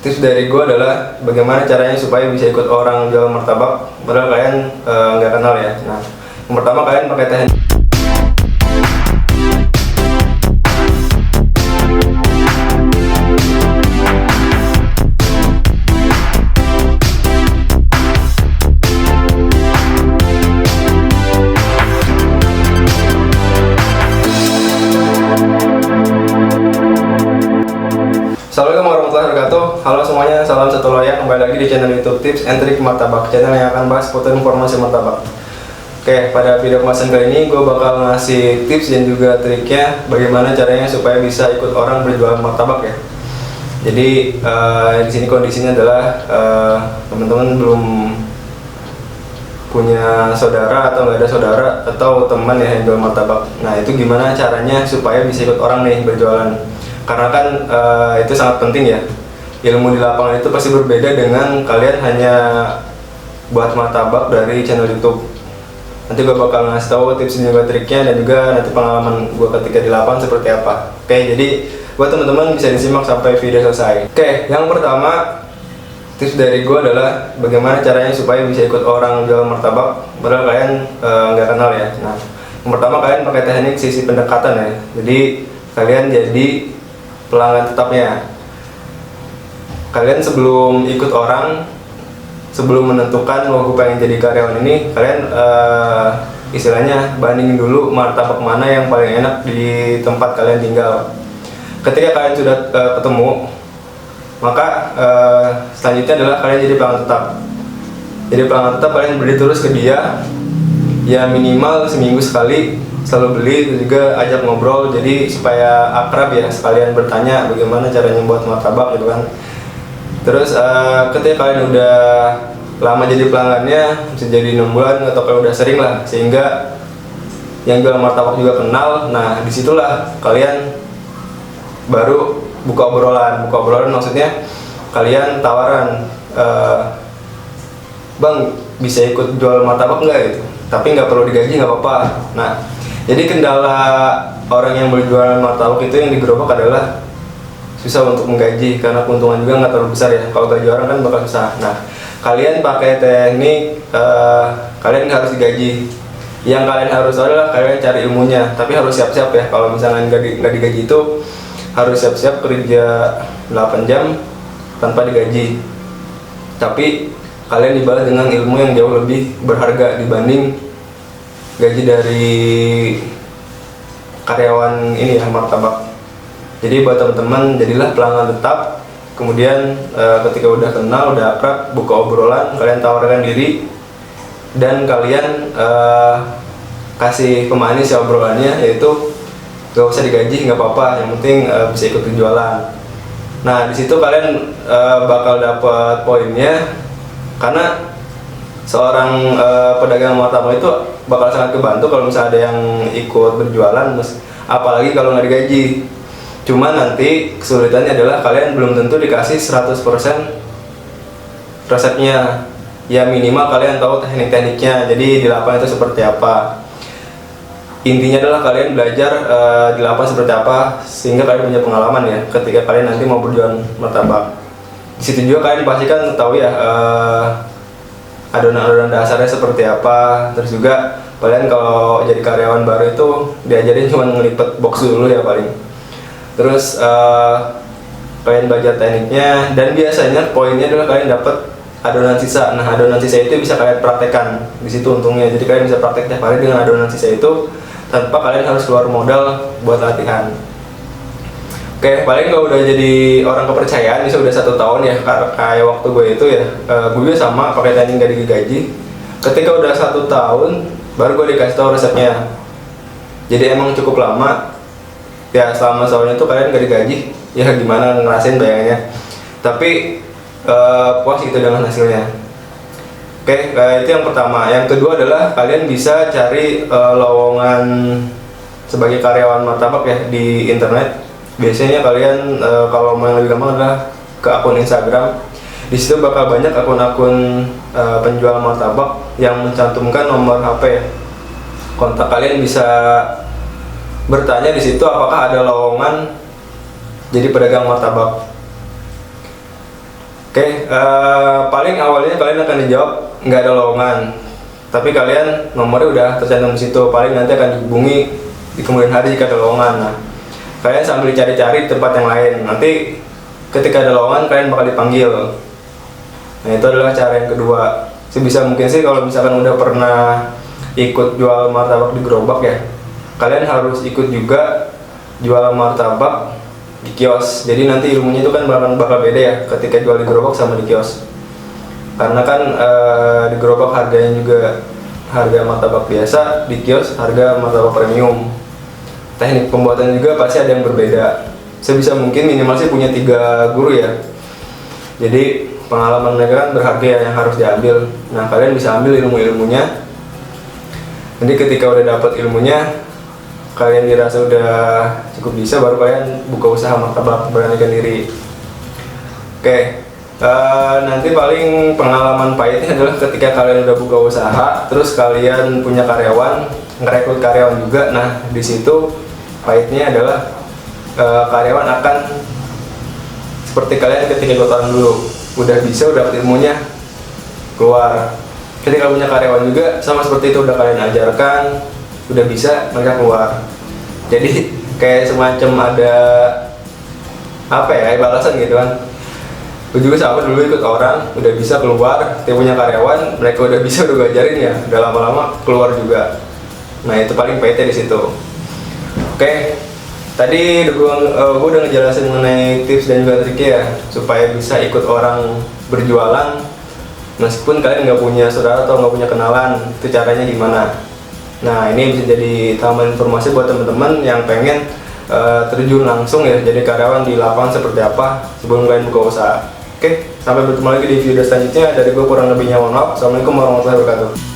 Tips dari gue adalah bagaimana caranya supaya bisa ikut orang jual martabak padahal kalian nggak kenal ya. Nah, yang pertama kalian pakai teknik. Assalamualaikum warahmatullahi wabarakatuh. Halo semuanya, salam satu loyang. Kembali lagi di channel YouTube Tips and Trick Martabak, channel yang akan bahas seputar informasi martabak. Oke, pada video kemasan kali ini gue bakal ngasih tips dan juga triknya bagaimana caranya supaya bisa ikut orang berjualan martabak ya. Jadi di sini kondisinya adalah teman-teman belum punya saudara atau nggak ada saudara atau teman ya yang jual martabak. Nah, itu gimana caranya supaya bisa ikut orang nih berjualan? Karena kan itu sangat penting ya. Ilmu di lapangan itu pasti berbeda dengan kalian hanya buat martabak dari channel YouTube. Nanti gue bakal ngasih tahu tips dan juga triknya dan juga nanti pengalaman gue ketika di lapangan seperti apa. Oke, jadi buat teman-teman bisa disimak sampai video selesai. Oke, yang pertama tips dari gue adalah bagaimana caranya supaya bisa ikut orang jual martabak padahal kalian nggak kenal ya. Nah, yang pertama kalian pakai teknik sisi pendekatan ya. Jadi kalian jadi pelanggan tetapnya. Kalian sebelum ikut orang, sebelum menentukan gue pengen jadi karyawan ini, kalian istilahnya bandingin dulu martabak mana yang paling enak di tempat kalian tinggal. Ketika kalian sudah ketemu, maka selanjutnya adalah kalian jadi pelanggan tetap. Jadi pelanggan tetap kalian beli terus ke dia, ya minimal seminggu sekali selalu beli, juga ajak ngobrol jadi supaya akrab ya, sekalian bertanya bagaimana caranya buat martabak gitu kan. Terus ketika kalian udah lama jadi pelanggannya, bisa jadi 6 bulan atau kalau udah sering lah, sehingga yang jual martabak juga kenal. Nah, disitulah kalian baru buka obrolan maksudnya kalian tawaran, bang bisa ikut jual martabak nggak gitu, tapi nggak perlu digaji, nggak apa-apa. Nah, jadi kendala orang yang berjualan martabak itu yang di gerobak adalah susah untuk menggaji karena keuntungan juga nggak terlalu besar ya. Kalau gaji orang kan bakal susah. Nah, kalian pakai teknik kalian nggak harus digaji. Yang kalian harus adalah kalian cari ilmunya, tapi harus siap-siap ya. Kalau misalnya nggak digaji itu harus siap-siap kerja 8 jam tanpa digaji. Tapi kalian dibalas dengan ilmu yang jauh lebih berharga dibanding gaji dari karyawan ini ya, martabak. Jadi buat teman-teman, jadilah pelanggan tetap. Kemudian ketika udah kenal, udah akrab, buka obrolan, kalian tawarkan diri dan kalian kasih pemanis ya obrolannya, yaitu gak usah digaji, nggak apa-apa, yang penting bisa ikut jualan. Nah, di situ kalian bakal dapat poinnya, karena seorang pedagang martabak itu bakal sangat kebantu kalau misalnya ada yang ikut berjualan, apalagi kalau nggak digaji. Cuma nanti kesulitannya adalah kalian belum tentu dikasih 100% resepnya. Ya minimal kalian tahu teknik-tekniknya, jadi di lapangan itu seperti apa. Intinya adalah kalian belajar di lapangan seperti apa, sehingga kalian punya pengalaman ya ketika kalian nanti mau berjualan martabak. Di situ juga kalian pasti kan tahu ya adonan-adonan dasarnya seperti apa. Terus juga kalian kalau jadi karyawan baru itu diajarin cuma ngelipet box dulu ya paling. Terus kalian belajar tekniknya, dan biasanya poinnya adalah kalian dapat adonan sisa. Nah, adonan sisa itu bisa kalian praktekkan di situ untungnya. Jadi kalian bisa praktek tiap hari dengan adonan sisa itu tanpa kalian harus keluar modal buat latihan. Oke, paling kalau udah jadi orang kepercayaan, bisa udah 1 tahun ya, kayak waktu gue itu ya, gue juga sama pakai teknik gak digaji. Ketika udah 1 tahun, baru gue dikasih tahu resepnya. Jadi emang cukup lama. Ya selama tahun itu kalian gak digaji, ya gimana ngerasain bayangannya. Tapi puas gitu dengan hasilnya. Oke, itu yang pertama. Yang kedua adalah kalian bisa cari lowongan sebagai karyawan martabak ya di internet. Biasanya kalian kalau mau yang lebih gampang adalah ke akun Instagram. Di situ bakal banyak akun-akun penjual martabak yang mencantumkan nomor HP ya. Kontak kalian bisa bertanya di situ apakah ada lowongan jadi pedagang martabak. Oke, paling awalnya kalian akan dijawab nggak ada lowongan, tapi kalian nomornya udah tercantum di situ. Paling nanti akan dihubungi di kemudian hari jika ada lowongan. Nah, kalian sambil cari-cari tempat yang lain. Nanti ketika ada lowongan kalian bakal dipanggil. Nah, itu adalah cara yang kedua. Sebisa mungkin sih kalau misalkan udah pernah ikut jual martabak di gerobak ya, kalian harus ikut juga jual martabak di kios. Jadi nanti ilmunya itu kan bakal beda ya ketika jual di gerobak sama di kios. Karena kan di gerobak harganya juga harga martabak biasa, di kios harga martabak premium. Teknik pembuatan juga pasti ada yang berbeda. Sebisa mungkin minimal sih punya 3 guru ya. Jadi pengalaman mereka kan berharga ya, yang harus diambil. Nah, kalian bisa ambil ilmu-ilmunya. Jadi ketika udah dapat ilmunya, kalian dirasa udah cukup bisa, baru kalian buka usaha martabak, beranikan diri. Oke, nanti paling pengalaman pahitnya adalah ketika kalian udah buka usaha, terus kalian punya karyawan, ngerekrut karyawan juga. Nah, di situ pahitnya adalah karyawan akan seperti kalian ketika ikut orang dulu, udah bisa, udah dapat ilmunya, keluar. Ketika punya karyawan juga sama seperti itu, udah kalian ajarkan, udah bisa, mereka keluar. Jadi kayak semacam ada apa ya, kayak balasan gitu kan. Gue juga sama dulu ikut orang, udah bisa keluar. Dia punya karyawan, mereka udah bisa, udah gue ajarin ya, udah lama-lama keluar juga. Nah, itu paling pahitnya di situ. Oke, tadi gue udah ngejelasin mengenai tips dan juga triknya ya, supaya bisa ikut orang berjualan meskipun kalian nggak punya saudara atau nggak punya kenalan. Itu caranya gimana. Nah, ini bisa jadi tambahan informasi buat teman-teman yang pengen terjun langsung ya, jadi karyawan di lapangan seperti apa sebelum kalian buka usaha. Oke, sampai bertemu lagi di video selanjutnya. Dari gue kurang lebihnya mohon maaf. Assalamualaikum warahmatullahi wabarakatuh.